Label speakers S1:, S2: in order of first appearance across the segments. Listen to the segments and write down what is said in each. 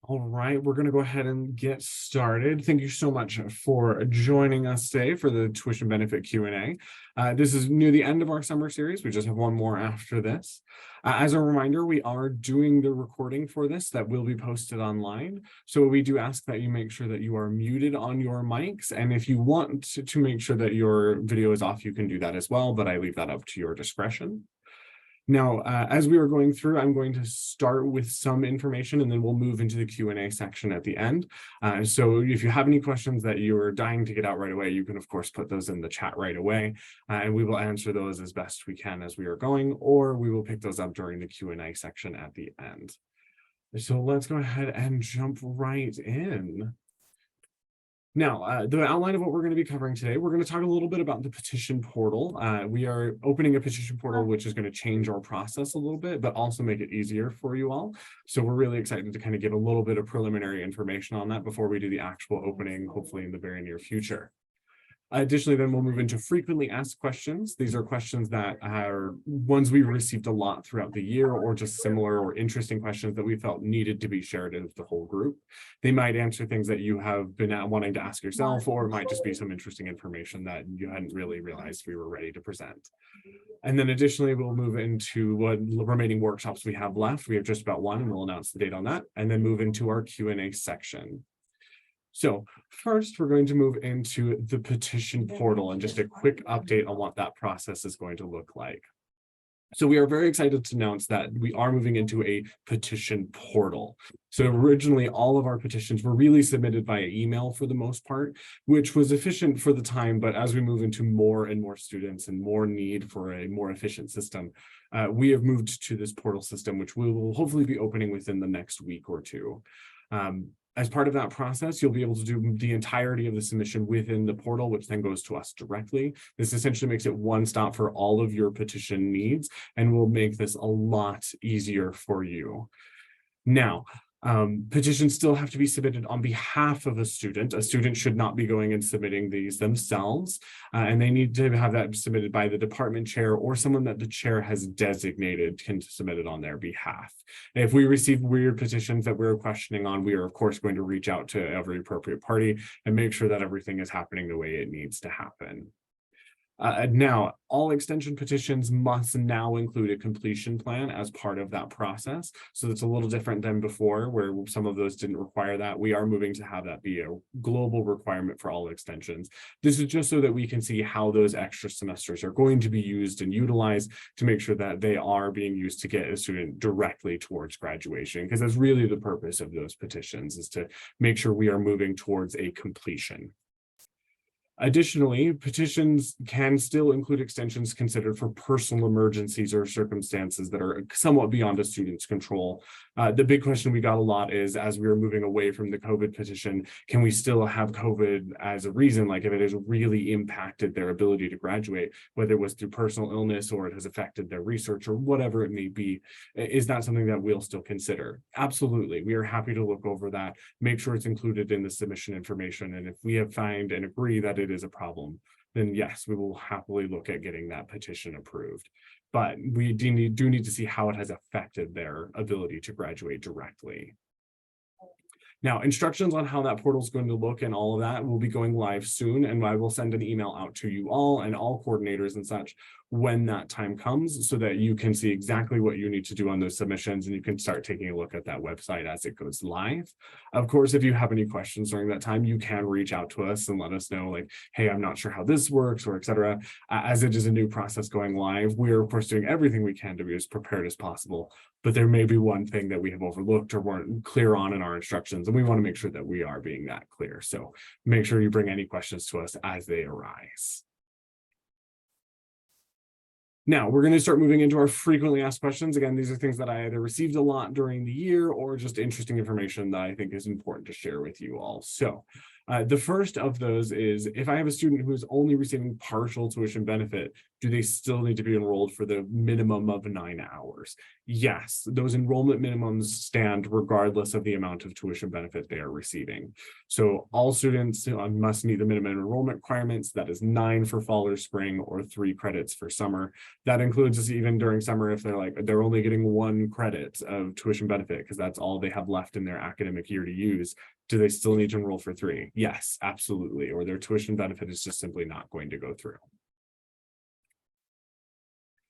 S1: All right, we're going to go ahead and get started. Thank you so much for joining us today for the tuition benefit Q&A. This is near the end of our summer series. We just have one more after this. As a reminder, we are doing the recording for this that will be posted online. So we do ask that you make sure that you are muted on your mics. And if you want to make sure that your video is off, you can do that as well, but I leave that up to your discretion. Now, as we were going through, I'm going to start with some information and then we'll move into the Q&A section at the end. So if you have any questions that you're dying to get out right away, you can, of course, put those in the chat right away, and we will answer those as best we can as we are going, or we will pick those up during the Q&A section at the end. So let's go ahead and jump right in. Now, the outline of what we're going to be covering today, we're going to talk a little bit about the petition portal. We are opening a petition portal, which is going to change our process a little bit, but also make it easier for you all. So we're really excited to kind of give a little bit of preliminary information on that before we do the actual opening, hopefully in the very near future. Additionally, then we'll move into frequently asked questions. These are questions that are ones we received a lot throughout the year, or just similar or interesting questions that we felt needed to be shared with the whole group. They might answer things that you have been wanting to ask yourself, or it might just be some interesting information that you hadn't really realized we were ready to present. And then additionally, we'll move into what remaining workshops we have left. We have just about one, and we'll announce the date on that, and then move into our Q&A section. So first, we're going to move into the petition portal and just a quick update on what that process is going to look like. So we are very excited to announce that we are moving into a petition portal. So originally, all of our petitions were really submitted via email for the most part, which was efficient for the time. But as we move into more and more students and more need for a more efficient system, we have moved to this portal system, which we will hopefully be opening within the next week or two. As part of that process, you'll be able to do the entirety of the submission within the portal, which then goes to us directly. This essentially makes it one stop for all of your petition needs and will make this a lot easier for you. Now, petitions still have to be submitted on behalf of a student. A student should not be going and submitting these themselves, and they need to have that submitted by the department chair or someone that the chair has designated can submit it on their behalf. If we receive weird petitions that we're questioning on, we are of course going to reach out to every appropriate party and make sure that everything is happening the way it needs to happen. Now, all extension petitions must now include a completion plan as part of that process. So that's a little different than before, where some of those didn't require that. We are moving to have that be a global requirement for all extensions. This is just so that we can see how those extra semesters are going to be used and utilized to make sure that they are being used to get a student directly towards graduation, because that's really the purpose of those petitions, is to make sure we are moving towards a completion. Additionally, petitions can still include extensions considered for personal emergencies or circumstances that are somewhat beyond a student's control. The big question we got a lot is, as we are moving away from the COVID petition, can we still have COVID as a reason, like if it has really impacted their ability to graduate, whether it was through personal illness or it has affected their research or whatever it may be? Is that something that we'll still consider? Absolutely. We are happy to look over that, make sure it's included in the submission information. And if we have found and agree that it is a problem, then yes, we will happily look at getting that petition approved. But we do need to see how it has affected their ability to graduate directly. Now, instructions on how that portal is going to look and all of that will be going live soon, and I will send an email out to you all and all coordinators and such when that time comes, so that you can see exactly what you need to do on those submissions and you can start taking a look at that website as it goes live. Of course, if you have any questions during that time, you can reach out to us and let us know, like, hey, I'm not sure how this works, or etc. As it is a new process going live, we are of course doing everything we can to be as prepared as possible, but there may be one thing that we have overlooked or weren't clear on in our instructions, and we want to make sure that we are being that clear. So make sure you bring any questions to us as they arise. Now, we're going to start moving into our frequently asked questions. Again, these are things that I either received a lot during the year or just interesting information that I think is important to share with you all. So the first of those is, if I have a student who is only receiving partial tuition benefit, Do they still need to be enrolled for the minimum of 9 hours? Yes, those enrollment minimums stand regardless of the amount of tuition benefit they are receiving. So all students must meet the minimum enrollment requirements. That is 9 for fall or spring, or 3 credits for summer. That includes even during summer if they're only getting 1 credit of tuition benefit because that's all they have left in their academic year to use. Do they still need to enroll for 3? Yes, absolutely. Or their tuition benefit is just simply not going to go through.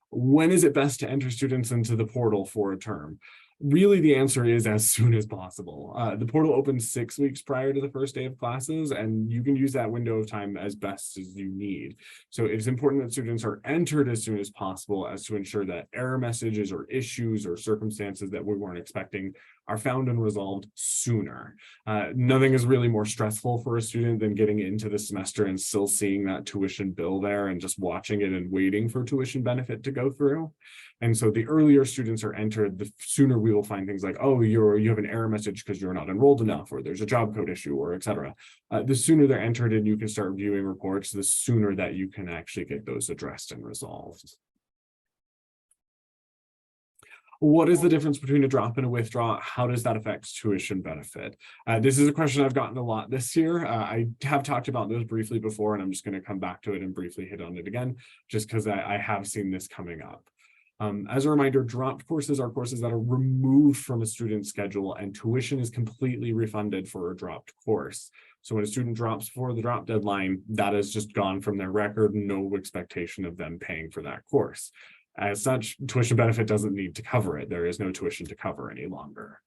S1: When is it best to enter students into the portal for a term? Really, the answer is as soon as possible. The portal opens 6 weeks prior to the first day of classes, and you can use that window of time as best as you need. So it's important that students are entered as soon as possible, as to ensure that error messages or issues or circumstances that we weren't expecting are found and resolved sooner. Nothing is really more stressful for a student than getting into the semester and still seeing that tuition bill there and just watching it and waiting for tuition benefit to go through. And so the earlier students are entered, the sooner we will find things like, oh, you have an error message because you're not enrolled enough, or there's a job code issue, or et cetera. The sooner they're entered and you can start viewing reports, the sooner that you can actually get those addressed and resolved. What is the difference between a drop and a withdraw? How does that affect tuition benefit? This is a question I've gotten a lot this year. I have talked about those briefly before, and I'm just going to come back to it and briefly hit on it again, just because I have seen this coming up. As a reminder, dropped courses are courses that are removed from a student's schedule, and tuition is completely refunded for a dropped course. So when a student drops before the drop deadline, that is just gone from their record, no expectation of them paying for that course. As such, tuition benefit doesn't need to cover it. There is no tuition to cover any longer.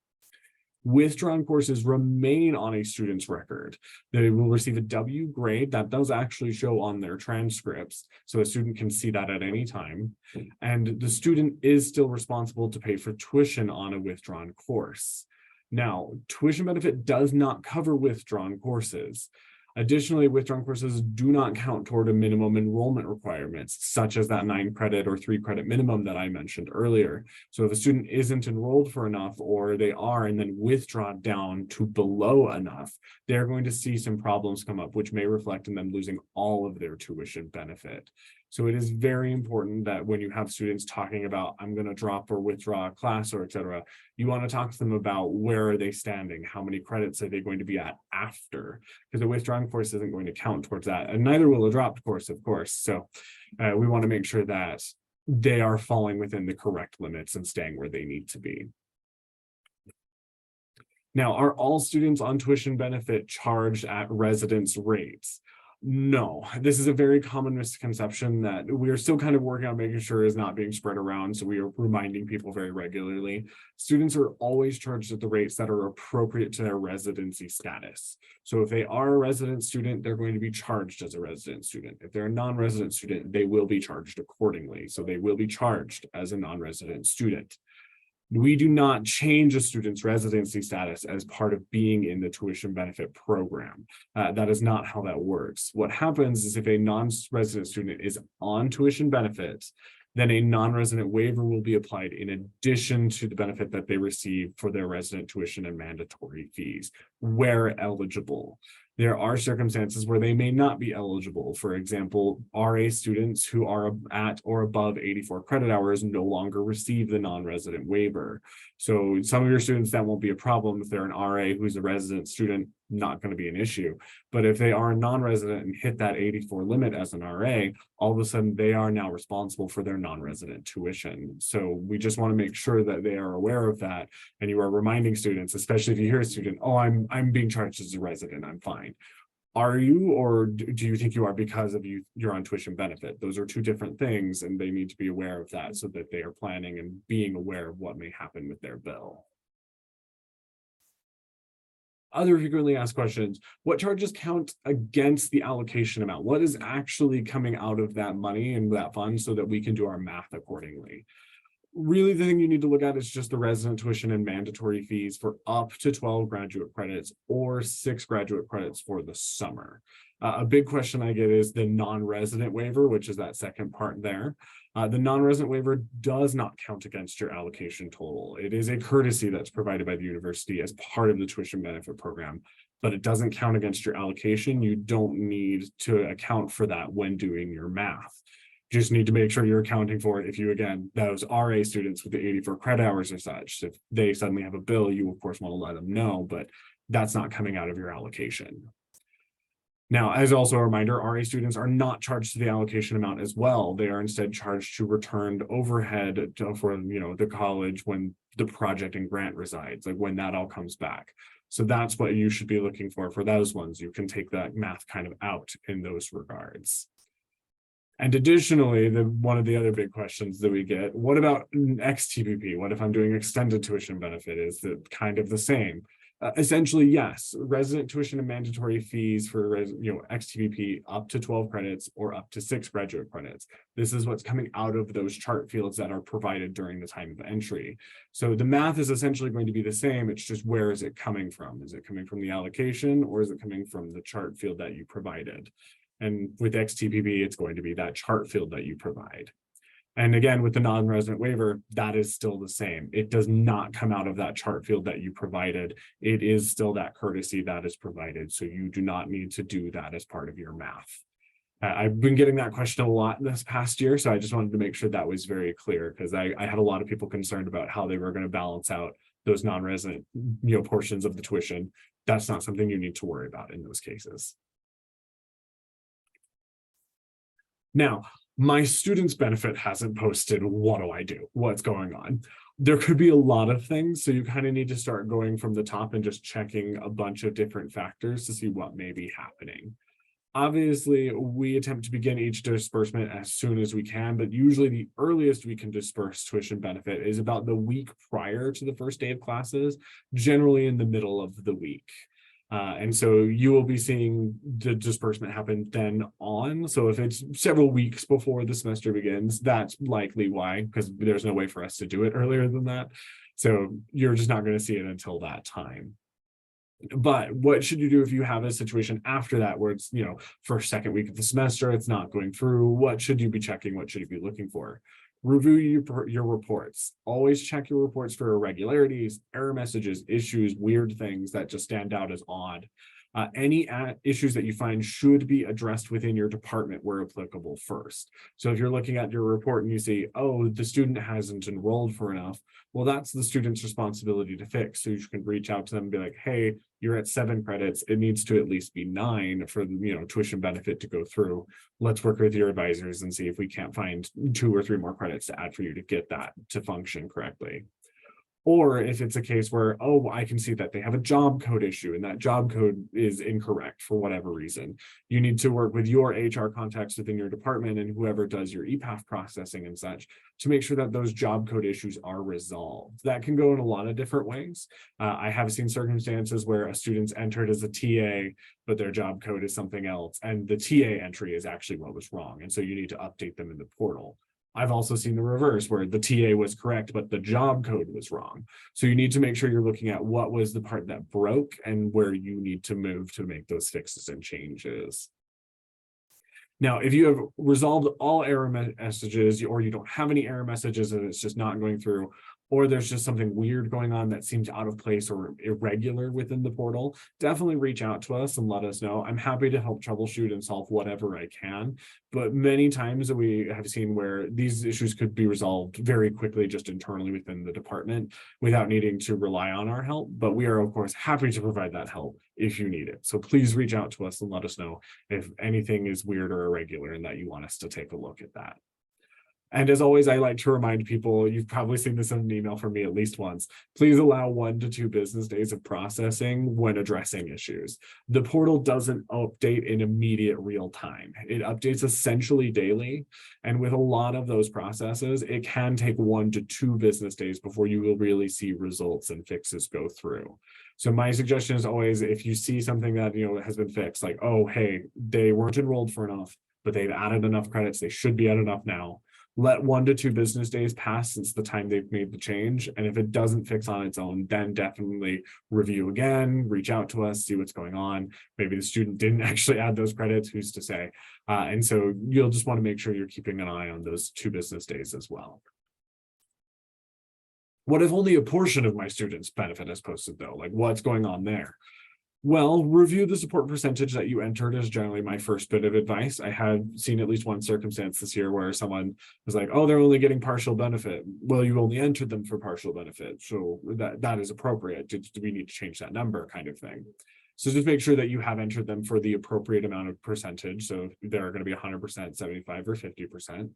S1: Withdrawn courses remain on a student's record. They will receive a W grade that does actually show on their transcripts, so a student can see that at any time. And the student is still responsible to pay for tuition on a withdrawn course. Now, tuition benefit does not cover withdrawn courses. Additionally, withdrawn courses do not count toward a minimum enrollment requirements, such as that 9 credit or 3 credit minimum that I mentioned earlier. So if a student isn't enrolled for enough, or they are and then withdraw down to below enough, they're going to see some problems come up, which may reflect in them losing all of their tuition benefit. So it is very important that when you have students talking about, I'm going to drop or withdraw a class or et cetera, you want to talk to them about where are they standing? How many credits are they going to be at after? Because a withdrawn course isn't going to count towards that, and neither will a dropped course, of course. So we want to make sure that they are falling within the correct limits and staying where they need to be. Now, are all students on tuition benefit charged at residence rates? No, this is a very common misconception that we are still kind of working on making sure is not being spread around. So we are reminding people very regularly. Students are always charged at the rates that are appropriate to their residency status. So if they are a resident student, they're going to be charged as a resident student. If they're a non-resident student, they will be charged accordingly. So they will be charged as a non-resident student. We do not change a student's residency status as part of being in the tuition benefit program. That is not how that works. What happens is if a non-resident student is on tuition benefits, then a non-resident waiver will be applied in addition to the benefit that they receive for their resident tuition and mandatory fees, where eligible. There are circumstances where they may not be eligible. For example, RA students who are at or above 84 credit hours no longer receive the non-resident waiver. So some of your students, that won't be a problem. If they're an RA who's a resident student, not going to be an issue. But if they are a non-resident and hit that 84 limit as an RA, all of a sudden they are now responsible for their non-resident tuition. So we just want to make sure that they are aware of that. And you are reminding students, especially if you hear a student, oh, I'm being charged as a resident, I'm fine. Are you, or do you think you are because of you're on tuition benefit? Those are two different things, and they need to be aware of that so that they are planning and being aware of what may happen with their bill. Other frequently asked questions: what charges count against the allocation amount? What is actually coming out of that money and that fund so that we can do our math accordingly? Really, the thing you need to look at is just the resident tuition and mandatory fees for up to 12 graduate credits or 6 graduate credits for the summer. A big question I get is the non-resident waiver, which is that second part there. The non-resident waiver does not count against your allocation total. It is a courtesy that's provided by the university as part of the tuition benefit program, but it doesn't count against your allocation. You don't need to account for that when doing your math. Just need to make sure you're accounting for it. If you, again, those RA students with the 84 credit hours or such, if they suddenly have a bill, you of course want to let them know, but that's not coming out of your allocation. Now, as also a reminder, RA students are not charged to the allocation amount as well. They are instead charged to returned overhead for the college when the project and grant resides, like when that all comes back. So that's what you should be looking for those ones. You can take that math kind of out in those regards. And additionally, one of the other big questions that we get, what about XTPP? What if I'm doing extended tuition benefit? Is that kind of the same? Essentially, yes, resident tuition and mandatory fees for XTPP up to 12 credits or up to 6 graduate credits. This is what's coming out of those chart fields that are provided during the time of entry. So the math is essentially going to be the same. It's just, where is it coming from? Is it coming from the allocation, or is it coming from the chart field that you provided? And with XTPP, it's going to be that chart field that you provide. And again, with the non-resident waiver, that is still the same. It does not come out of that chart field that you provided. It is still that courtesy that is provided. So you do not need to do that as part of your math. I've been getting that question a lot this past year, so I just wanted to make sure that was very clear, because I had a lot of people concerned about how they were going to balance out those non-resident portions of the tuition. That's not something you need to worry about in those cases. Now, my students benefit hasn't posted. What do I do? What's going on? There could be a lot of things. So you kind of need to start going from the top and just checking a bunch of different factors to see what may be happening. Obviously, we attempt to begin each disbursement as soon as we can, but usually the earliest we can disperse tuition benefit is about the week prior to the first day of classes, generally in the middle of the week. And so you will be seeing the disbursement happen then on. So if it's several weeks before the semester begins, that's likely why, because there's no way for us to do it earlier than that. So you're just not going to see it until that time. But what should you do if you have a situation after that where it's, first, second week of the semester, it's not going through? What should you be checking? What should you be looking for? Review your reports. Always check your reports for irregularities, error messages, issues, weird things that just stand out as odd. Any issues that you find should be addressed within your department where applicable first. So if you're looking at your report and you see, oh, the student hasn't enrolled for enough, well, that's the student's responsibility to fix. So you can reach out to them and be like, hey, you're at 7 credits. It needs to at least be 9 for the tuition benefit to go through. Let's work with your advisors and see if we can't find 2 or 3 more credits to add for you to get that to function correctly. Or if it's a case where, oh, I can see that they have a job code issue and that job code is incorrect for whatever reason, you need to work with your HR contacts within your department and whoever does your EPAF processing and such to make sure that those job code issues are resolved. That can go in a lot of different ways. I have seen circumstances where a student's entered as a TA, but their job code is something else, and the TA entry is actually what was wrong. And so you need to update them in the portal. I've also seen the reverse where the TA was correct, but the job code was wrong. So you need to make sure you're looking at what was the part that broke and where you need to move to make those fixes and changes. Now, if you have resolved all error messages, or you don't have any error messages and it's just not going through, or there's just something weird going on that seems out of place or irregular within the portal, definitely reach out to us and let us know. I'm happy to help troubleshoot and solve whatever I can. But many times we have seen where these issues could be resolved very quickly just internally within the department without needing to rely on our help. But we are, of course, happy to provide that help if you need it. So please reach out to us and let us know if anything is weird or irregular and that you want us to take a look at that. And as always, I like to remind people, you've probably seen this in an email from me at least once, please allow 1 to 2 business days of processing when addressing issues. The portal doesn't update in immediate real time. It updates essentially daily. And with a lot of those processes, it can take 1 to 2 business days before you will really see results and fixes go through. So my suggestion is always, if you see something that has been fixed, like, oh, hey, they weren't enrolled for enough, but they've added enough credits, they should be at enough now. Let 1 to 2 business days pass since the time they've made the change. And if it doesn't fix on its own, then definitely review again, reach out to us, see what's going on. Maybe the student didn't actually add those credits, who's to say? And so you'll just want to make sure you're keeping an eye on those 2 business days as well. What if only a portion of my students' benefit is posted though? Like, what's going on there? Well, review the support percentage that you entered is generally my first bit of advice. I had seen at least one circumstance this year where someone was like, oh, they're only getting partial benefit. Well, you only entered them for partial benefit. So that is appropriate. Do we need to change that number kind of thing? So just make sure that you have entered them for the appropriate amount of percentage. So they're going to be 100%, 75 or 50%.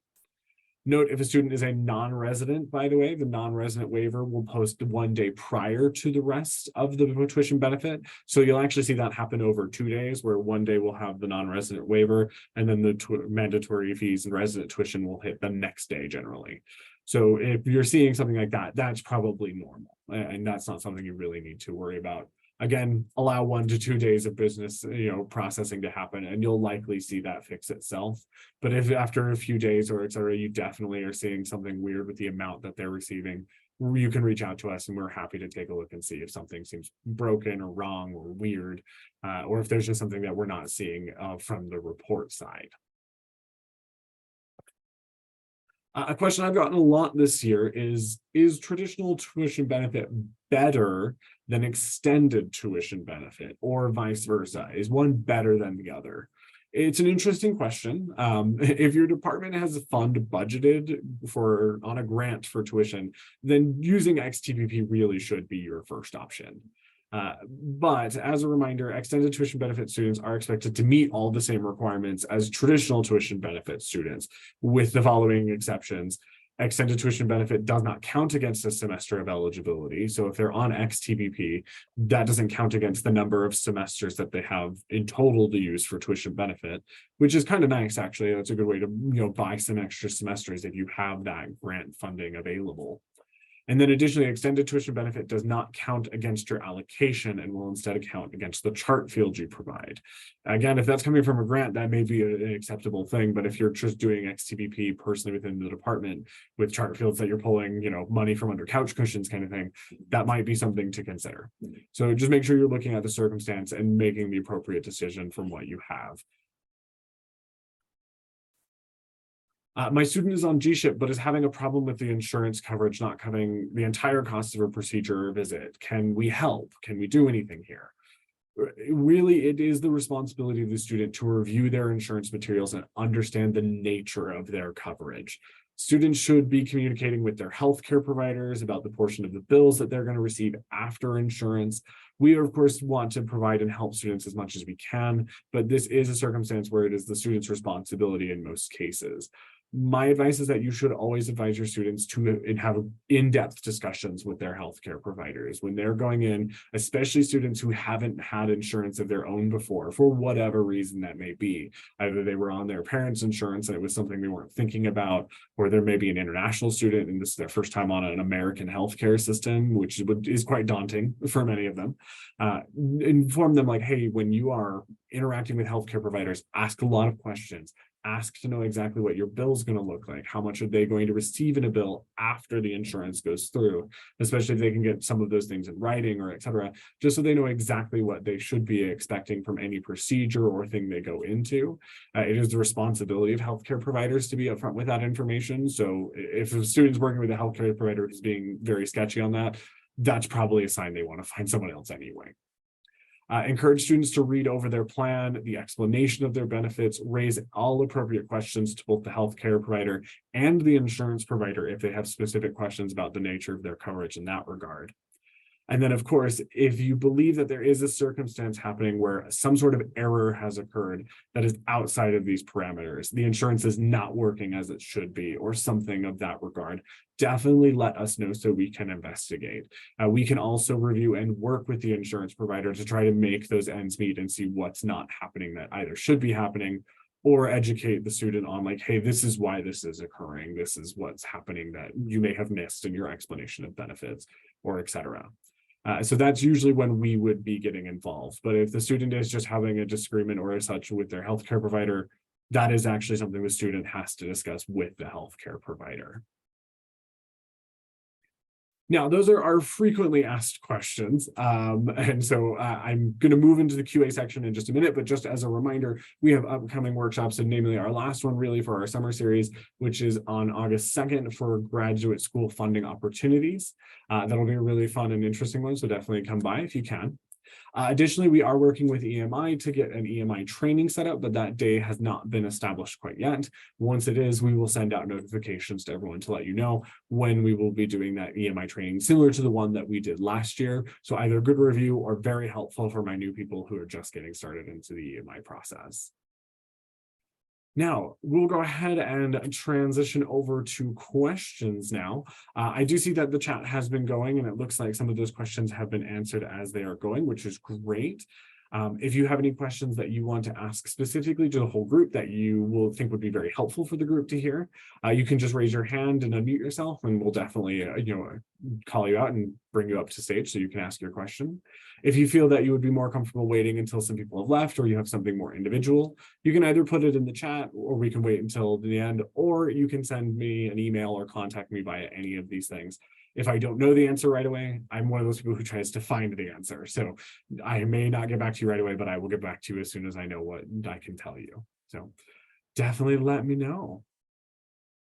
S1: Note if a student is a non-resident, by the way, the non-resident waiver will post 1 day prior to the rest of the tuition benefit. So you'll actually see that happen over 2 days, where 1 day will have the non-resident waiver, and then the mandatory fees and resident tuition will hit the next day generally. So if you're seeing something like that, that's probably normal. And that's not something you really need to worry about. Again, allow 1 to 2 days of business, processing to happen, and you'll likely see that fix itself. But if after a few days or et cetera, you definitely are seeing something weird with the amount that they're receiving, you can reach out to us and we're happy to take a look and see if something seems broken or wrong or weird, or if there's just something that we're not seeing from the report side. A question I've gotten a lot this year is traditional tuition benefit better than extended tuition benefit, or vice versa? Is one better than the other? It's an interesting question. If your department has a fund budgeted on a grant for tuition, then using XTPP really should be your first option. But as a reminder, extended tuition benefit students are expected to meet all the same requirements as traditional tuition benefit students, with the following exceptions. Extended tuition benefit does not count against a semester of eligibility. So if they're on XTPP, that doesn't count against the number of semesters that they have in total to use for tuition benefit, which is kind of nice, actually. That's a good way to buy some extra semesters if you have that grant funding available. And then additionally, extended tuition benefit does not count against your allocation and will instead count against the chart field you provide. Again, if that's coming from a grant, that may be an acceptable thing, but if you're just doing XTPP personally within the department with chart fields that you're pulling, money from under couch cushions kind of thing, that might be something to consider. So just make sure you're looking at the circumstance and making the appropriate decision from what you have. My student is on G-SHIP, but is having a problem with the insurance coverage not covering the entire cost of a procedure or visit. Can we help? Can we do anything here? Really, it is the responsibility of the student to review their insurance materials and understand the nature of their coverage. Students should be communicating with their healthcare providers about the portion of the bills that they're going to receive after insurance. We, of course, want to provide and help students as much as we can, but this is a circumstance where it is the student's responsibility in most cases. My advice is that you should always advise your students to have in-depth discussions with their healthcare providers when they're going in, especially students who haven't had insurance of their own before, for whatever reason that may be. Either they were on their parents' insurance and it was something they weren't thinking about, or there may be an international student and this is their first time on an American healthcare system, which is quite daunting for many of them. Inform them like, hey, when you are interacting with healthcare providers, ask a lot of questions. Ask to know exactly what your bill is going to look like. How much are they going to receive in a bill after the insurance goes through, especially if they can get some of those things in writing or et cetera, just so they know exactly what they should be expecting from any procedure or thing they go into. It is the responsibility of healthcare providers to be upfront with that information. So if a student's working with a healthcare provider who's being very sketchy on that, that's probably a sign they want to find someone else anyway. Encourage students to read over their plan, the explanation of their benefits, raise all appropriate questions to both the healthcare provider and the insurance provider if they have specific questions about the nature of their coverage in that regard. And then, of course, if you believe that there is a circumstance happening where some sort of error has occurred that is outside of these parameters, the insurance is not working as it should be, or something of that regard, definitely let us know so we can investigate. We can also review and work with the insurance provider to try to make those ends meet and see what's not happening that either should be happening, or educate the student on like, hey, this is why this is occurring. This is what's happening that you may have missed in your explanation of benefits, or et cetera. So that's usually when we would be getting involved. But if the student is just having a disagreement or as such with their healthcare provider, that is actually something the student has to discuss with the healthcare provider. Now, those are our frequently asked questions. And so I'm going to move into the QA section in just a minute, but just as a reminder, we have upcoming workshops, and namely our last one really for our summer series, which is on August 2nd for graduate school funding opportunities. That'll be a really fun and interesting one, so definitely come by if you can. Additionally, we are working with EMI to get an EMI training set up, but that day has not been established quite yet. Once it is, we will send out notifications to everyone to let you know when we will be doing that EMI training, similar to the one that we did last year. So either a good review or very helpful for my new people who are just getting started into the EMI process. Now, we'll go ahead and transition over to questions now. I do see that the chat has been going, and it looks like some of those questions have been answered as they are going, which is great. If you have any questions that you want to ask specifically to the whole group that you will think would be very helpful for the group to hear, you can just raise your hand and unmute yourself, and we'll definitely call you out and bring you up to stage so you can ask your question. If you feel that you would be more comfortable waiting until some people have left, or you have something more individual, you can either put it in the chat, or we can wait until the end, or you can send me an email or contact me via any of these things. If I don't know the answer right away, I'm one of those people who tries to find the answer. So I may not get back to you right away, but I will get back to you as soon as I know what I can tell you. So definitely let me know.